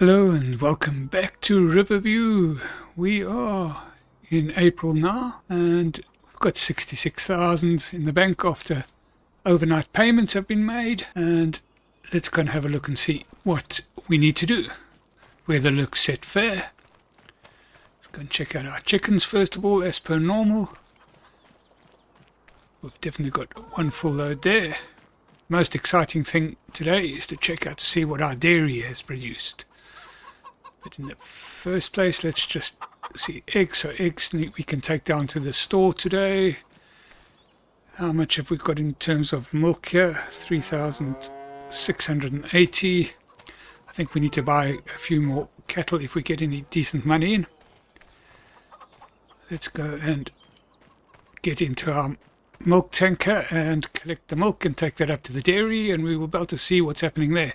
Hello and welcome back to Riverview. We are in April now and we've got 66,000 in the bank after overnight payments have been made, and let's go and have a look and see what we need to do. Weather looks set fair. Let's go and check out our chickens first of all, as per normal. We've definitely got one full load there. Most exciting thing today is to check out to see what our dairy has produced. But in the first place, let's just see eggs. So eggs we can take down to the store today. How much have we got in terms of milk here? 3,680. I think we need to buy a few more cattle if we get any decent money in. Let's go and get into our milk tanker and collect the milk and take that up to the dairy, and we will be able to see what's happening there.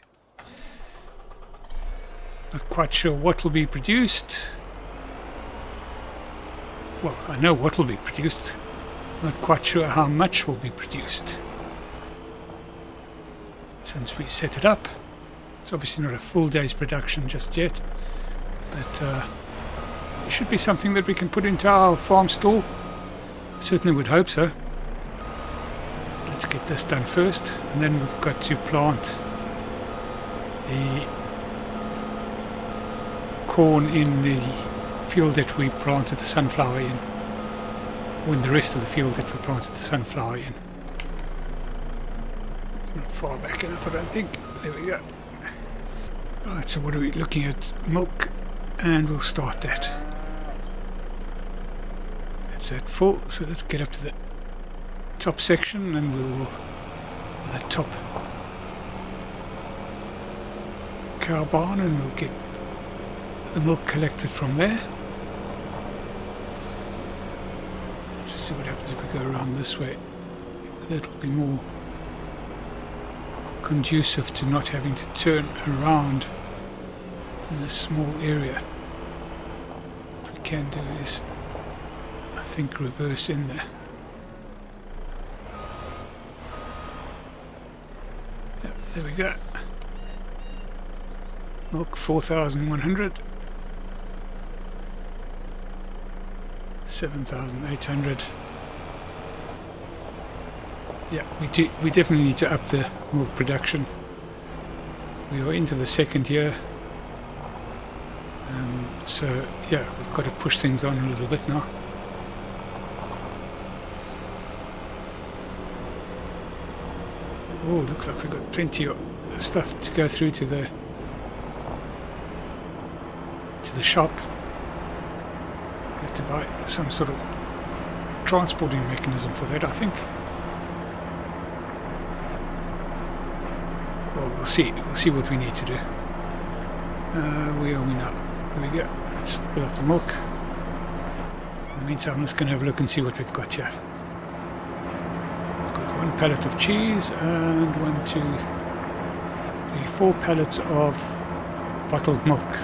Not quite sure what will be produced. Well, I know what will be produced. Not quite sure how much will be produced. Since we set it up, it's obviously not a full day's production just yet, but it should be something that we can put into our farm store. Certainly would hope so. Let's get this done first, and then we've got to plant the corn in the field that we planted the sunflower in, or in the rest of the field that we planted the sunflower in. Not far back enough, I don't think. There we go. Right, so what are we looking at? Milk, and we'll start that. That's that full, so let's get up to the top section, and we will, the top cow barn, and we'll get the milk collected from there. Let's just see what happens if we go around this way. That'll be more conducive to not having to turn around in this small area. What we can do is, I think, reverse in there. Yep, there we go. Milk 4,100. 7,800. Yeah, we definitely need to up the milk production. We are into the second year, so yeah, we've got to push things on a little bit now. Oh, looks like we've got plenty of stuff to go through to the shop. We have to buy some sort of transporting mechanism for that, I think. Well, we'll see. We'll see what we need to do. Where are we now? There we go. Let's fill up the milk. In the meantime, let's go and have a look and see what we've got here. We've got one pallet of cheese and 1, 2, 3, 4 pallets of bottled milk.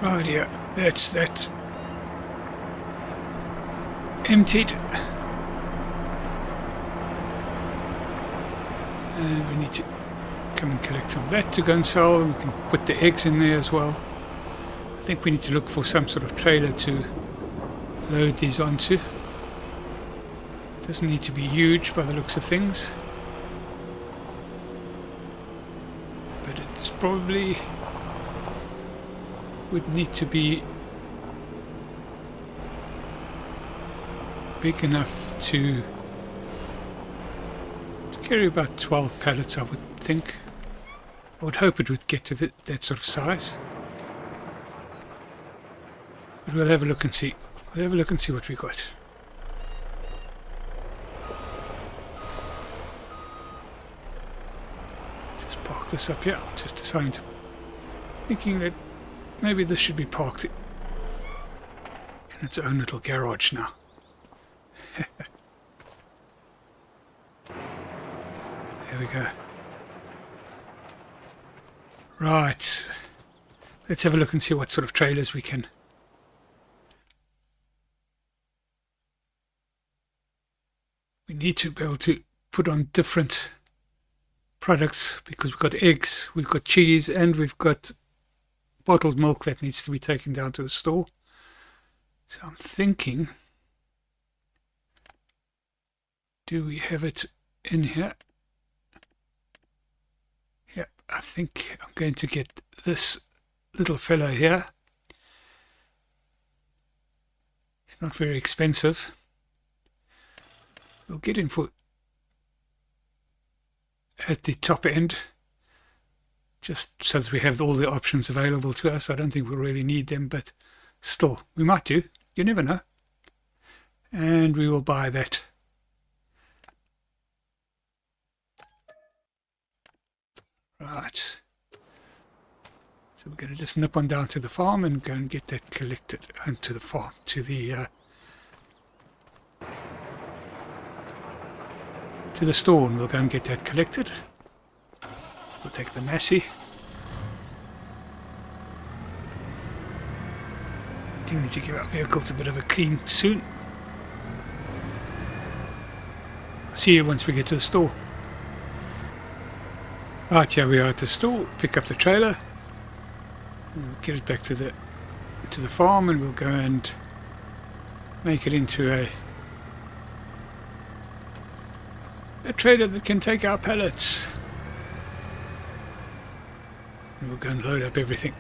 Right here, that's emptied, and we need to come and collect some of that to go and sell. We can put the eggs in there as well. I think we need to look for some sort of trailer to load these onto. Doesn't need to be huge by the looks of things, but it's probably would need to be big enough to carry about 12 pallets, I would think. I would hope it would get to that sort of size. But we'll have a look and see. We'll have a look and see what we got. Let's just park this up here. I'm just deciding to, thinking that maybe this should be parked in its own little garage now. There we go. Right. Let's have a look and see what sort of trailers we can. We need to be able to put on different products, because we've got eggs, we've got cheese, and we've got bottled milk that needs to be taken down to the store. So I'm thinking, do we have it in here? Yeah, I think I'm going to get this little fellow here. It's not very expensive. We'll get him for at the top end, just so that we have all the options available to us. I don't think we'll really need them, but still, we might do. You never know. And we will buy that. Right. So we're going to just nip on down to the farm and go and get that collected. And to the farm, to the store, and we'll go and get that collected. We'll take the Massey. I do need to give our vehicles a bit of a clean soon. I'll see you once we get to the store. Right, here we are at the store. Pick up the trailer. We'll get it back to the farm, and we'll go and make it into a trailer that can take our pallets. And we'll go and load up everything.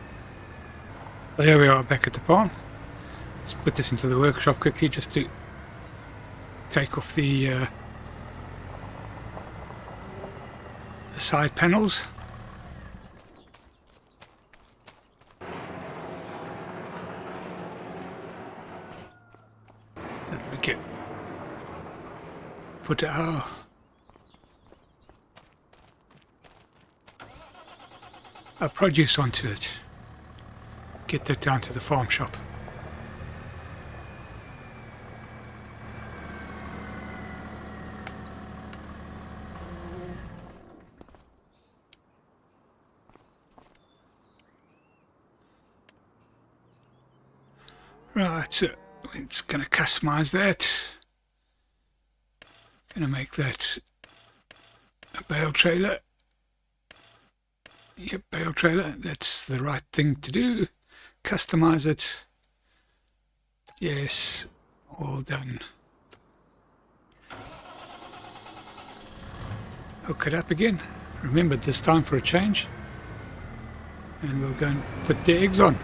So here we are back at the barn. Let's put this into the workshop quickly just to take off the side panels. So that we can put our produce onto it. Get that down to the farm shop. Right, so it's going to customize that. Going to make that a bale trailer. Yep, bale trailer. That's the right thing to do. Customize it. Yes, all done. Hook it up again. Remember, this time for a change. And we'll go and put the eggs on.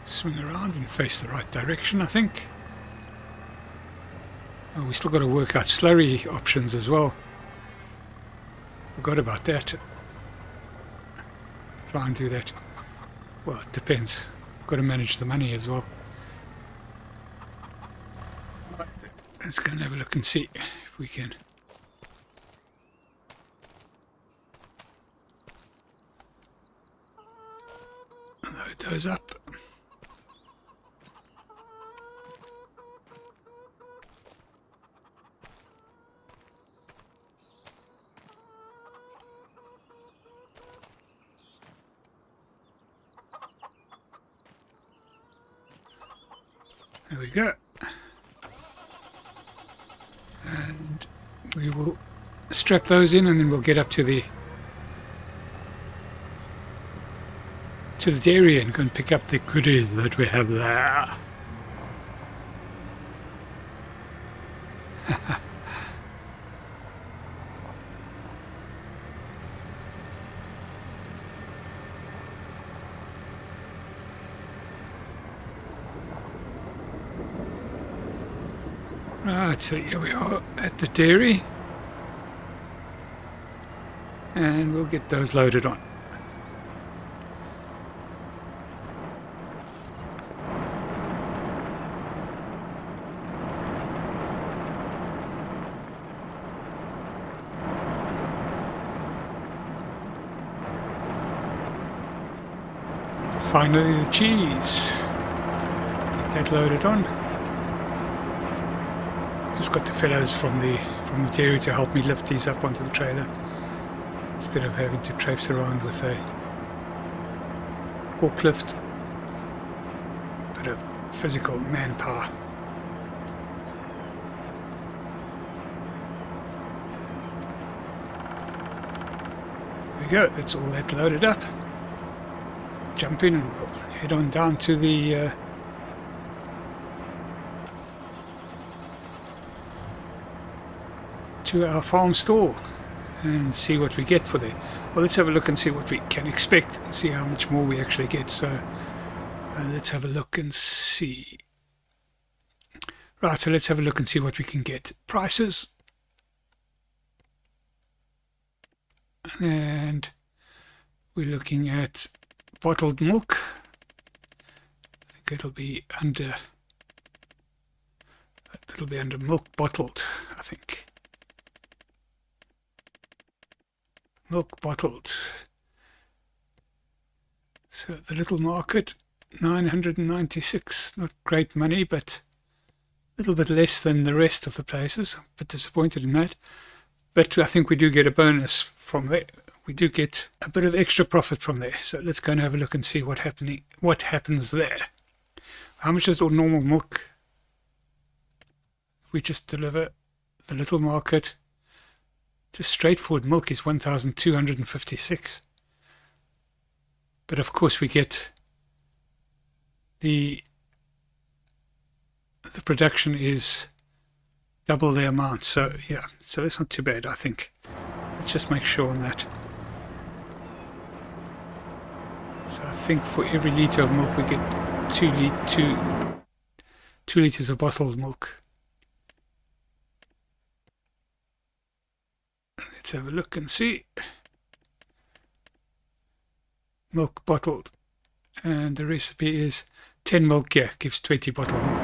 Swing around and face the right direction, I think. Oh, we still got to work out slurry options as well. Forgot about that. Try and do that. Well, it depends. Got to manage the money as well. Right, let's go and have a look and see if we can. Load those up. There we go. And we will strap those in, and then we'll get up to the dairy and go and pick up the goodies that we have there. Right, so here we are at the dairy, and we'll get those loaded on. Finally, the cheese. Get that loaded on. Just got the fellows from the dairy to help me lift these up onto the trailer instead of having to traipse around with a forklift. Bit of physical manpower. There we go, that's all that loaded up. Jump in and we'll head on down to the to our farm stall and see what we get for there. Well, let's have a look and see what we can expect and see how much more we actually get. So let's have a look and see. Right, so let's have a look and see what we can get. Prices. And we're looking at bottled milk. I think it'll be under milk bottled, I think. Milk bottled. So the little market, 996, not great money, but a little bit less than the rest of the places. A bit disappointed in that. But I think we do get a bonus from there. We do get a bit of extra profit from there. So let's go and have a look and see what happens there. How much is the normal milk? If we just deliver the little market, just straightforward milk is 1,256. But of course we get the production is double the amount. So yeah, so that's not too bad, I think. Let's just make sure on that. So I think for every litre of milk we get 2 litres of bottled milk. Let's have a look and see. Milk bottled, and the recipe is 10 milk, yeah, gives 20 bottled milk.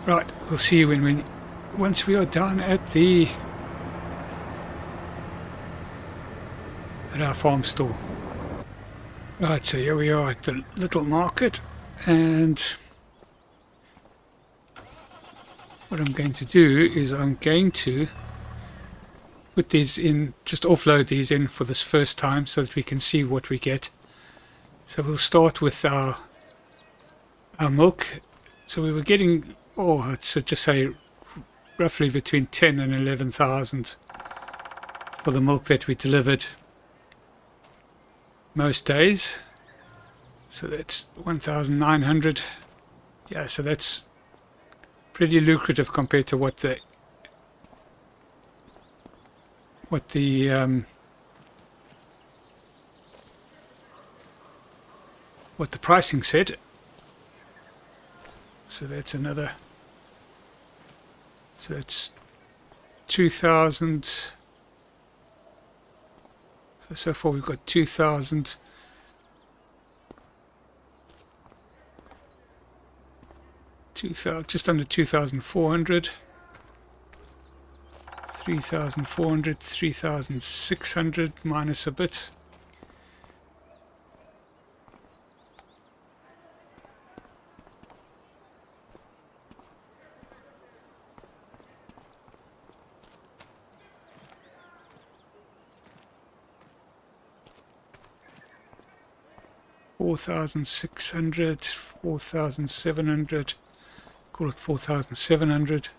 Right, we'll see you once we are down at our farm store. Right, so here we are at the little market, and what I'm going to do is I'm going to put these in, just offload these in for this first time so that we can see what we get. So we'll start with our milk. So we were getting, let's just say roughly between 10 and 11,000 for the milk that we delivered most days. So that's 1,900. Yeah, so that's pretty lucrative compared to what the pricing said. So that's another. So that's 2,000. So far we've got 2,000. Just under 2,400. 3,400, 3,600 minus a bit. $4,600, 4,700, call it 4,700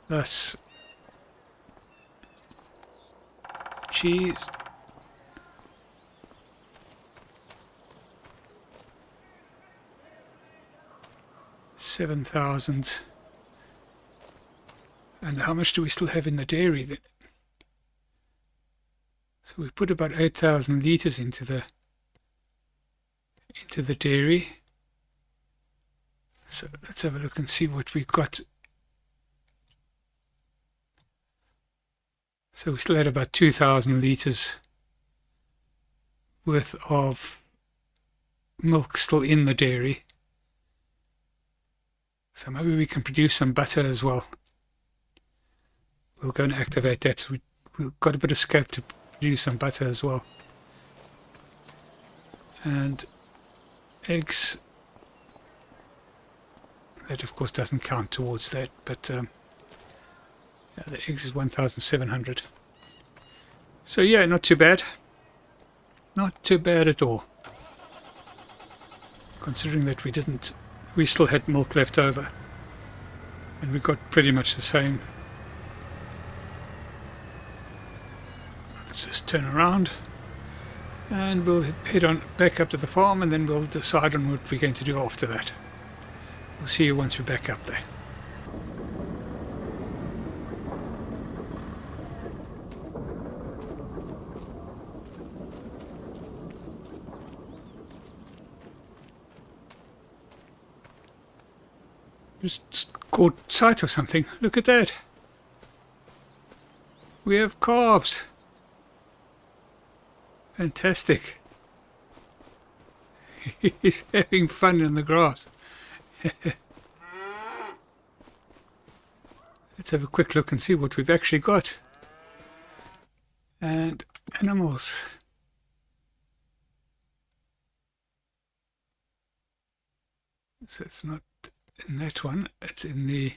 plus cheese. $7,000. And how much do we still have in the dairy then? So we put about 8,000 litres into the dairy. So let's have a look and see what we've got. So we still had about 2,000 litres worth of milk still in the dairy. So maybe we can produce some butter as well. We'll go and activate that. We've got a bit of scope to produce some butter as well. And eggs, that of course doesn't count towards that, but yeah, the eggs is 1,700. So yeah, not too bad. Not too bad at all. Considering that we still had milk left over. And we got pretty much the same. Let's just turn around. And we'll head on back up to the farm, and then we'll decide on what we're going to do after that. We'll see you once we're back up there. Just caught sight of something. Look at that. We have calves. Fantastic. He's having fun in the grass. Let's have a quick look and see what we've actually got. And animals. So it's not in that one, it's in the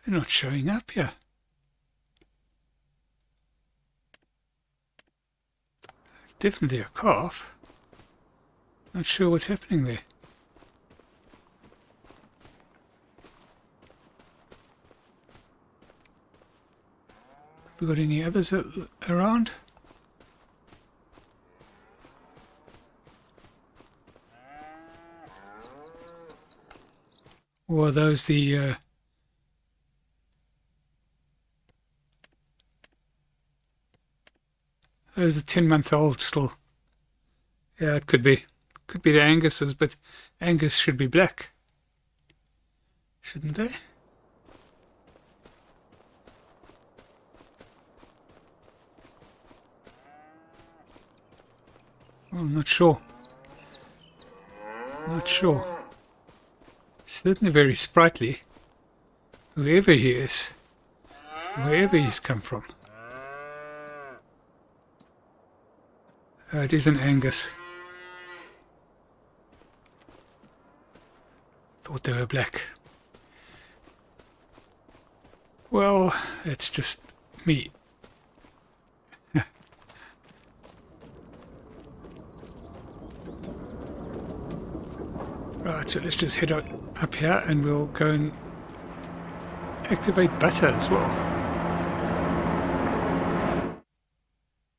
they're not showing up here. It's definitely a calf. Not sure what's happening there. Have we got any others around? Or are those the those are 10-month-old still? Yeah, it could be. Could be the Angus's, but Angus should be black, shouldn't they? Oh, I'm not sure. Not sure. Certainly very sprightly, whoever he is, wherever he's come from. It is an Angus. Thought they were black. Well, it's just me. Right, so let's just head up here and we'll go and activate butter as well.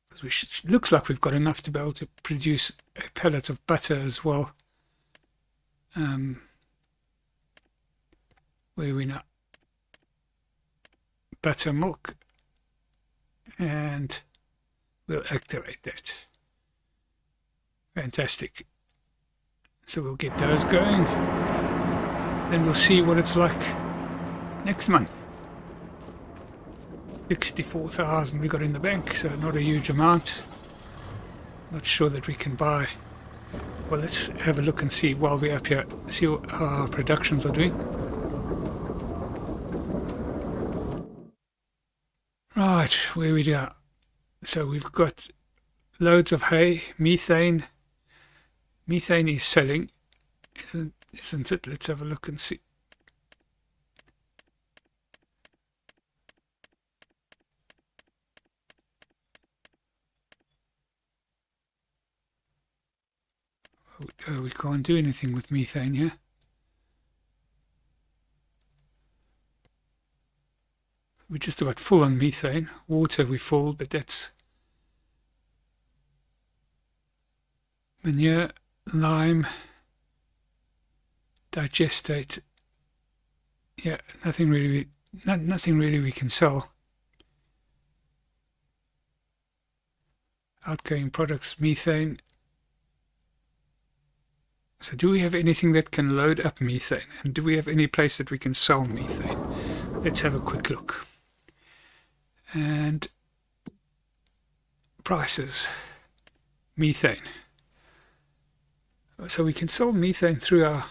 Because looks like we've got enough to be able to produce a pellet of butter as well. Where we now? Buttermilk. And we'll activate that. Fantastic. So we'll get those going. Then we'll see what it's like next month. 64,000 we got in the bank, so not a huge amount. Not sure that we can buy. Well, let's have a look and see while we're up here, see how our productions are doing. Right, where we are. So we've got loads of hay, methane. Methane is selling, isn't it? Let's have a look and see. Oh, we can't do anything with methane here. We're just about full on methane. Water we're full, but that's manure, lime, digestate. Yeah, nothing really we can sell. Outgoing products, methane. So do we have anything that can load up methane? And do we have any place that we can sell methane? Let's have a quick look. And prices. Methane. So we can sell methane through our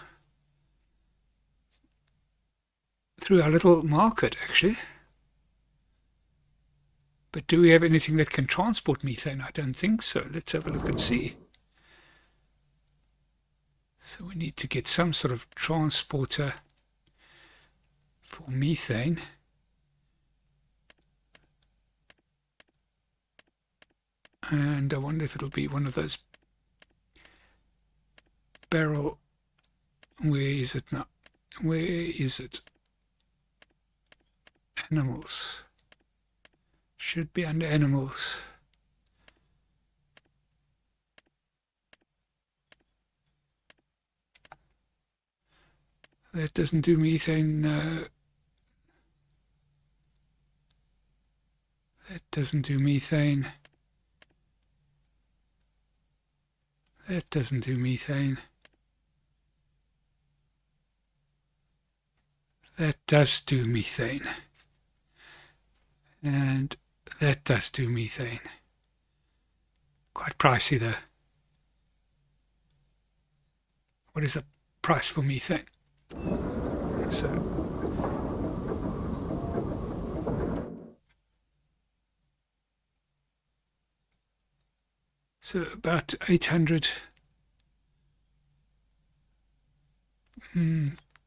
little market, actually. But do we have anything that can transport methane? I don't think so. Let's have a look and see. So we need to get some sort of transporter for methane. and I wonder if it'll be one of those barrel. Where is it now? Where is it? Animals. Should be under animals. That doesn't do methane. No. That doesn't do methane. That doesn't do methane. That does do methane. And that does do methane. Quite pricey though. What is the price for methane? So about 800.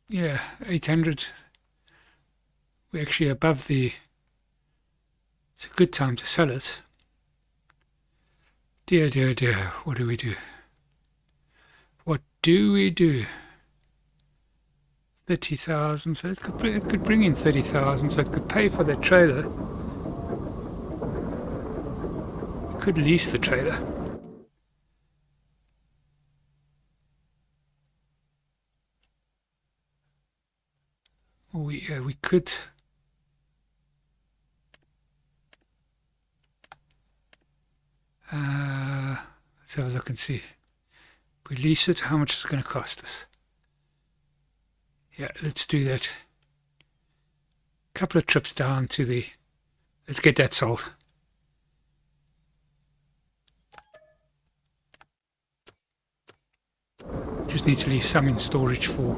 Yeah, 800. We're actually above the. It's a good time to sell it. Dear, dear, dear, what do we do? What do we do? 30,000, so it could bring in 30,000, so it could pay for the trailer. We could lease the trailer. Or we could. Let's have a look and see. If we lease it, how much is it going to cost us? Yeah, let's do that. Couple of trips down to the. Let's get that sold. Just need to leave some in storage for.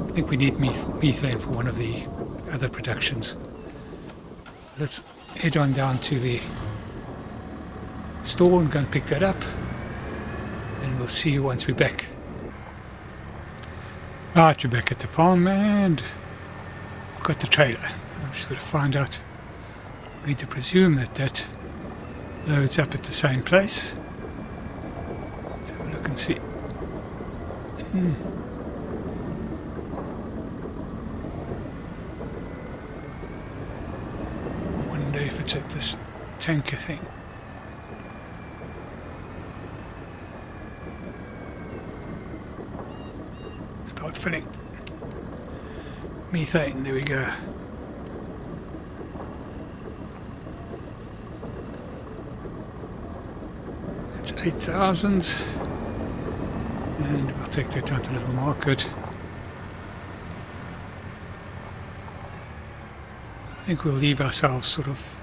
I think we need methane for one of the other productions. Let's head on down to the store and go and pick that up, and we'll see you once we're back. Right, we're back at the farm and I've got the trailer. I'm just going to find out. I need to presume that loads up at the same place. Let's have a look and see. I wonder if it's at this tanker thing. Start filling. Methane, there we go. That's 8,000. And we'll take that down to Little Market. I think we'll leave ourselves sort of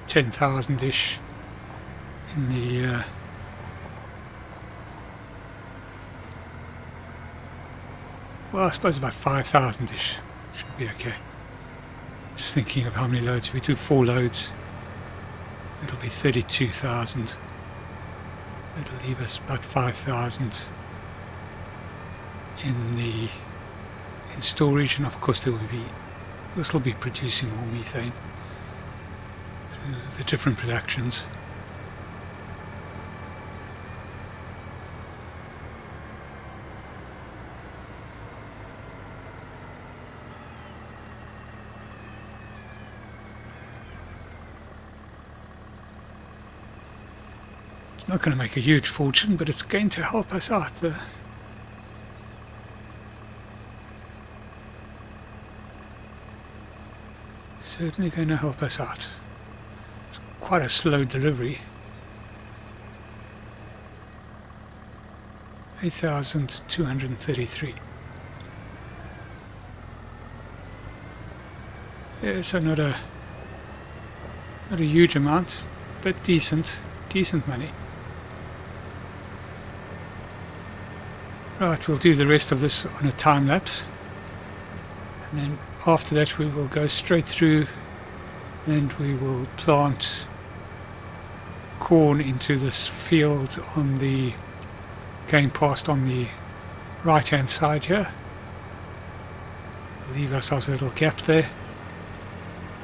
10,000-ish in the well, I suppose about 5,000-ish should be okay. Just thinking of how many loads. We do 4 loads. It'll be 32,000. It'll leave us about 5,000 in storage, and of course this will be producing more methane through the different productions. Not going to make a huge fortune, but it's going to help us out. Certainly going to help us out. It's quite a slow delivery. 8,233. Yeah, so not a huge amount, but decent money. Right, we'll do the rest of this on a time lapse, and then after that we will go straight through and we will plant corn into this field going past on the right hand side here. We'll leave ourselves a little gap there,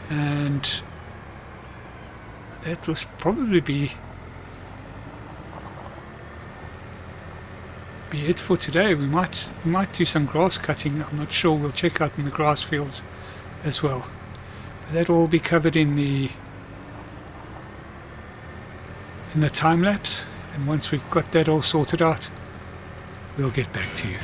and that will probably be it for today. We might do some grass cutting. I'm not sure. We'll check out in the grass fields as well. But that'll all be covered in the time lapse, and once we've got that all sorted out, we'll get back to you.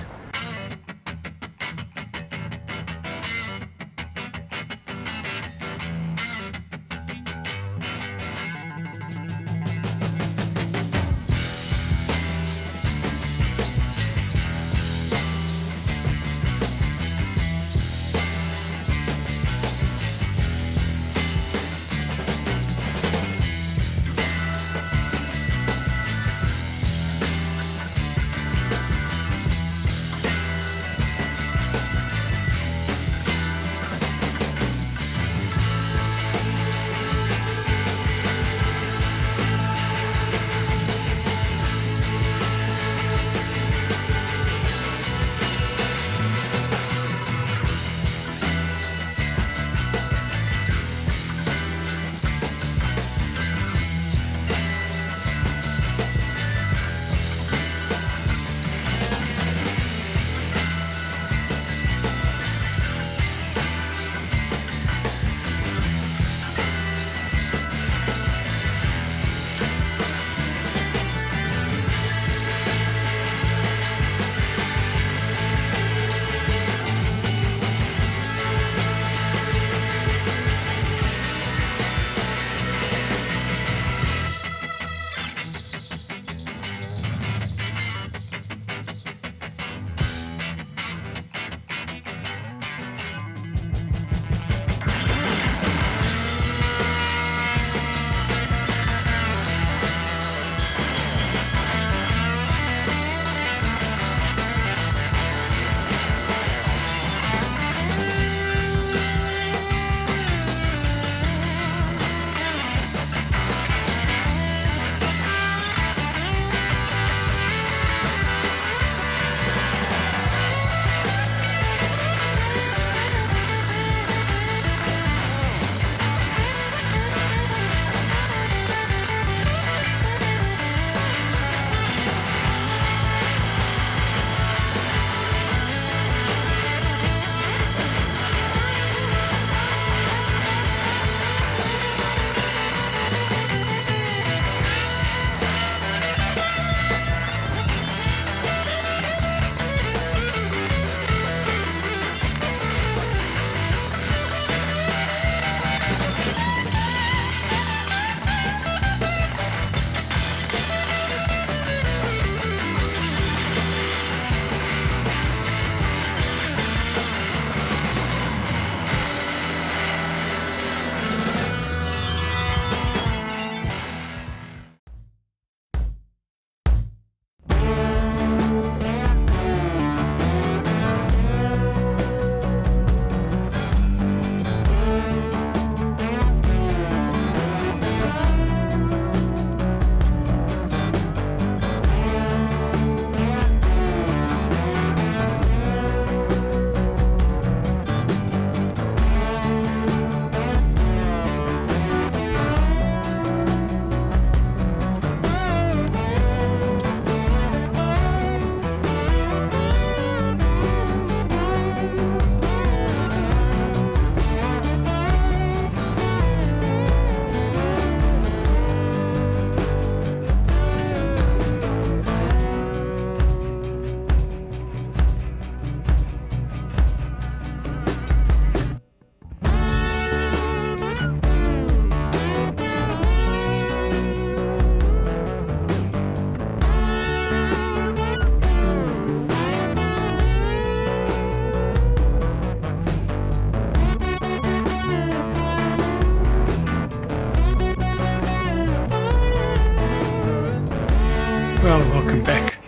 Well, welcome back.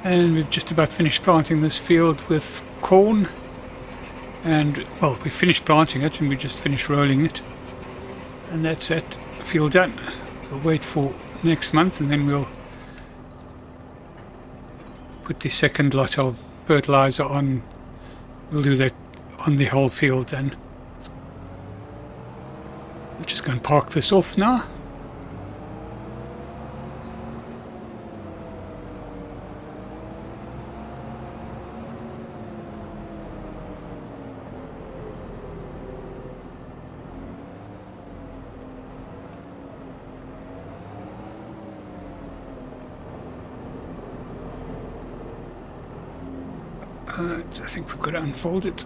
And we've just about finished planting this field with corn. And, well, we finished planting it and we just finished rolling it. And that's that field done. We'll wait for next month and then we'll put the second lot of fertilizer on. We'll do that on the whole field then. just going to park this off now. I think we've got to unfold it.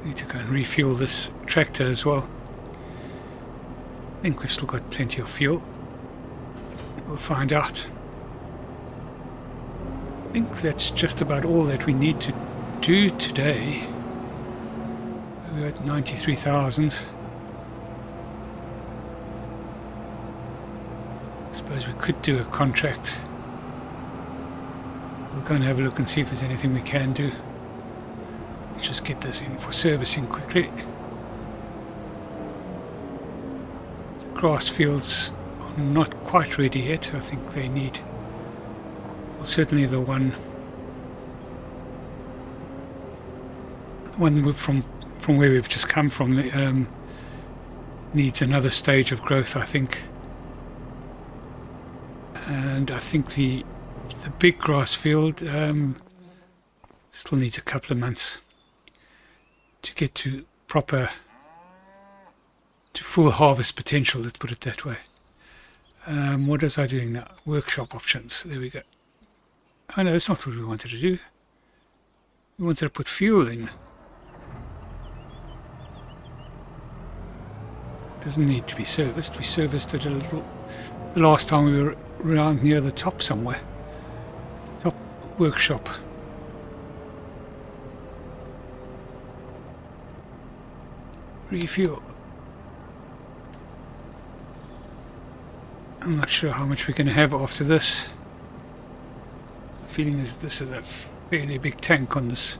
Need to go and refuel this tractor as well. I think we've still got plenty of fuel. We'll find out. I think that's just about all that we need to do today. We're at 93,000. I suppose we could do a contract. We'll go and have a look and see if there's anything we can do. Just get this in for servicing quickly. The grass fields are not quite ready yet. I think they need, well, certainly the one from where we've just come from needs another stage of growth, I think. And I think the big grass field still needs a couple of months to get to full harvest potential, let's put it that way. What was I doing now? Workshop options, there we go. Oh no, that's not what we wanted to do. We wanted to put fuel in. Doesn't need to be serviced. We serviced it a little the last time we were around near the top somewhere. Top workshop. Refuel. I'm not sure how much we're going to have after this. The feeling is this is a fairly big tank on this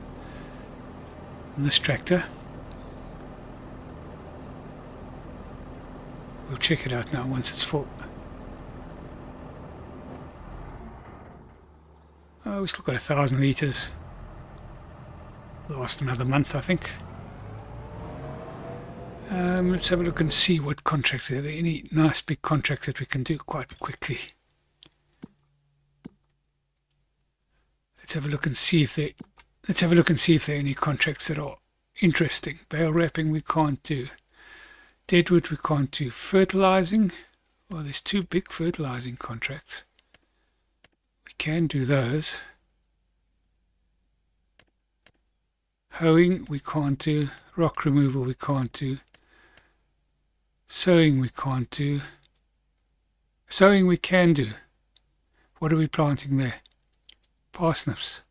tractor. We'll check it out now once it's full. Oh, we've still got 1,000 litres. Last another month, I think. Let's have a look and see what contracts are there. Any nice big contracts that we can do quite quickly. Let's have a look and see if there are any contracts that are interesting. Bale wrapping we can't do. Deadwood we can't do. Fertilizing. Well, there's 2 big fertilizing contracts. We can do those. Hoeing we can't do. Rock removal we can't do. Sowing we can't do. Sowing we can do. What are we planting there? Parsnips.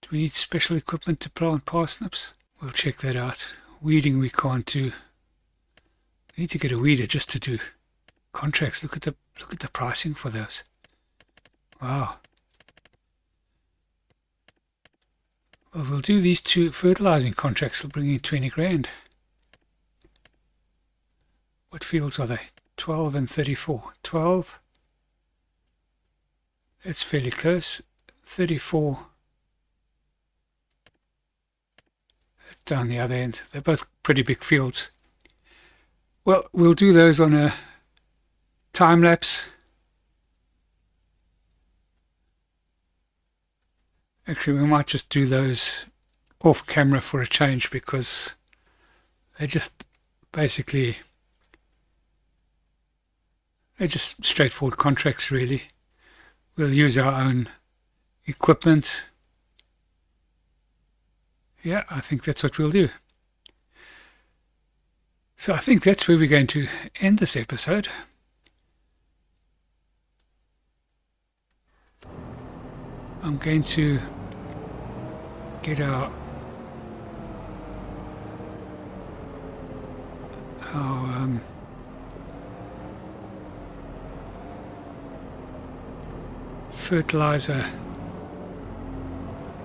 Do we need special equipment to plant parsnips? We'll check that out. Weeding we can't do. We need to get a weeder just to do contracts. Look at the pricing for those. Wow. Well, we'll do these 2 fertilizing contracts. They'll bring in 20 grand. What fields are they? 12 and 34. 12. That's fairly close. 34. That's down the other end. They're both pretty big fields. Well, we'll do those on a time lapse. Actually, we might just do those off camera for a change because they're just basically, they're just straightforward contracts really. We'll use our own equipment. Yeah, I think that's what we'll do. So I think that's where we're going to end this episode. I'm going to get our fertilizer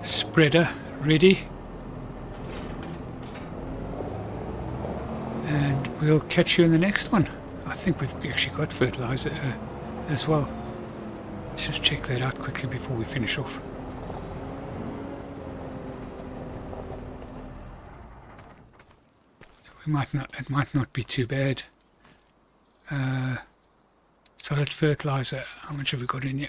spreader ready, and we'll catch you in the next one. I think we've actually got fertilizer as well. Let's just check that out quickly before we finish off. It might not be too bad. Solid fertilizer. How much have we got in here?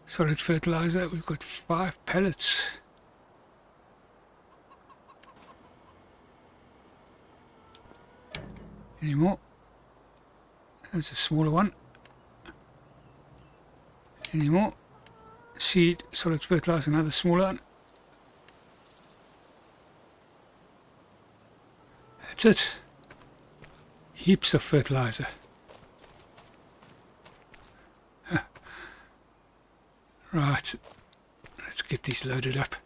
Solid fertilizer. We've got 5 pallets. Any more? There's a smaller one. Any more? Seed, solid fertilizer, another smaller one. That's it. Heaps of fertilizer. Right. Let's get these loaded up.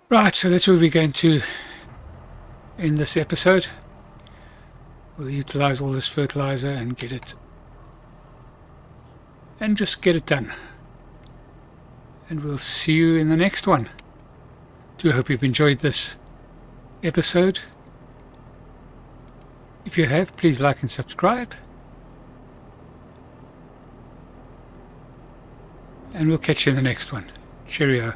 Right, so that's where we're going to end this episode. We'll utilize all this fertilizer and get it, and just get it done. And we'll see you in the next one. Do hope you've enjoyed this episode. If you have, please like and subscribe. And we'll catch you in the next one. Cheerio.